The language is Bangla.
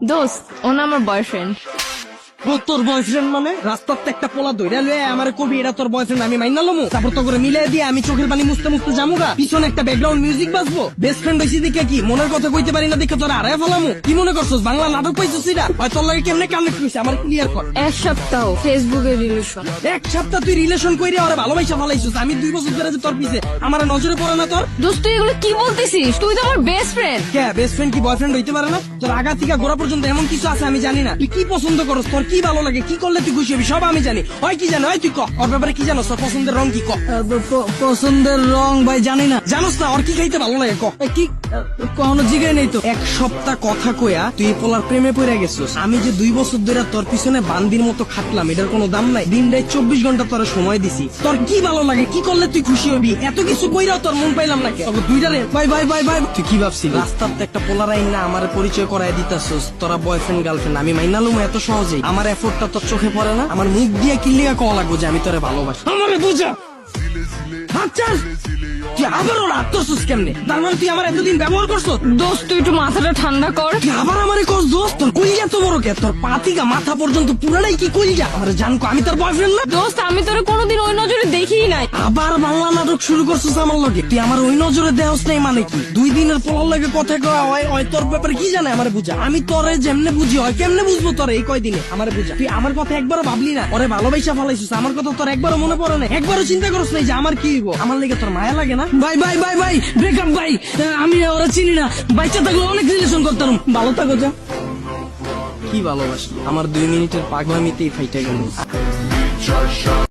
দোস্ত ও না আমার বয়ফ্রেন্ড। তোর বয়ফ্রেন্ড মানে রাস্তাতে একটা পোলা ধইরা লয়ে আমার কবি এটা তোর বয়ফ্রেন্ড আমি মাইনা লমু তারপর তো করে মিলাই দিয়ে আমি চোখের পানি মুছতে মুছতে যামুগা পিছনে একটা ব্যাকগ্রাউন্ড মিউজিক বাজবো বেস্ট ফ্রেন্ড হইছি দেখে কি মনের কথা কইতে পারি না দেখে তোর আড়াই ফেলামু কি মনে করছস বাংলা নাটক পাইছস এটা হয় তোর লাগে কেমনে কানেক্ট হইছে আমার ক্লিয়ার কর। এক সপ্তাহ ফেসবুকে রিলেশন। এক সপ্তাহ তুই রিলেশন কইরে ওরে ভালোবাসা ফেলাইছস আমি 2 বছর ধরে যে তোর পিছে আমার নজরে পড়ে না তোর। দোস্ত তুই এগুলো কি বলতেছিস? তুই তো আমার বেস্ট ফ্রেন্ড। কে বেস্ট ফ্রেন্ড কি বয়ফ্রেন্ড হইতে পারে না? তোর আগা থেকে গোড়া পর্যন্ত এমন কিছু আছে আমি জানি না। তুই কি পছন্দ করস, তোর কি ভালো লাগে, কি করলে তুই খুশি হবি সব আমি জানি। হয় কি জানো, হয় তুই ক ওর ব্যাপারে কি জানোস, তোর পছন্দের রং কি ক। পছন্দের রং ভাই জানি না। জানোস না ওর কি খাইতে ভালো লাগে ক। কি কখনো জিগাই নেই তো। এক সপ্তাহ কথা কইয়া তুই এই পোলার প্রেমে পড়ে গেছিস। আমি যে 2 বছর ধরে তোর পিছনে বান্দির মতো খাটলাম এটার কোনো দাম নাই। দিন রাত 24 ঘন্টা তোর সময় দিছি। তোর কি ভালো লাগে, কি করলে তুই খুশি হবি, এত কিছু কইরাও তোর মন পাইলাম না। তবে দুইটারে ভাই ভাই ভাই ভাই তুই কি ভাবছিস রাস্তাতে একটা পোলার আইন না আমার পরিচয় করাই দিতাছস তোরা বয়ফ্রেন্ড গার্লফ্রেন্ড আমি মাইনা লুম এত সহজেই? আমার এফোর্টটা তোর চোখে পড়ে না? আমার মুখ দিয়ে কিলিয়া কওয়া লাগবো যে আমি তোরে ভালোবাসি? আমারে বুঝা আচ্ছা তুই আবারও রাগ করছিস কেমনে? তার মানে তুই আমার এতদিন ব্যবহার করছো? দোস্ত তুই একটু মাথাটা ঠান্ডা কর। তুই আবার আমারে কস দোস্ত? তোর কইয়া তো বড় কে, তোর পাতিকা মাথা পর্যন্ত পুরাটাই কি কইয়া? আমার জানকো আমি তোর বয়ফ্রেন্ড না। দোস্ত আমি তোরে কোনোদিন ওই নজরে দেখিই নাই। আবার বাংলা নাটক শুরু করছিস আমার লগে। তুই আমার ওই নজরে দেহস নাই মানে কি? 2 দিনের পোলার লাগে কথা কওয়া হয় তোর ব্যাপারে কি জানে আমারে বুঝা। আমি তোরে যেমনে বুঝি হয় কেমনে বুঝবো তোরে এই কয়দিনে আমারে বুঝা। তুই আমার কথা একবারও ভাবলি না? ওরে ভালোবাসা ফেলাইছিস, আমার কথা তোর একবারও মনে পড়ে না? একবারও চিন্তা করছ নাই যে আমার কি হইব? আমার লেগে তোর মায়া লাগে না? ভাই ভাই ভাই ভাই ব্রেকআপ ভাই। আমি ওরা চিনি না। বাচ্চা থাকলে অনেক রিলেশন করতাম। ভালো থাকো যা। কি ভালোবাসি আমার 2 মিনিটের পাগলামিতেই ফাইটা গেল।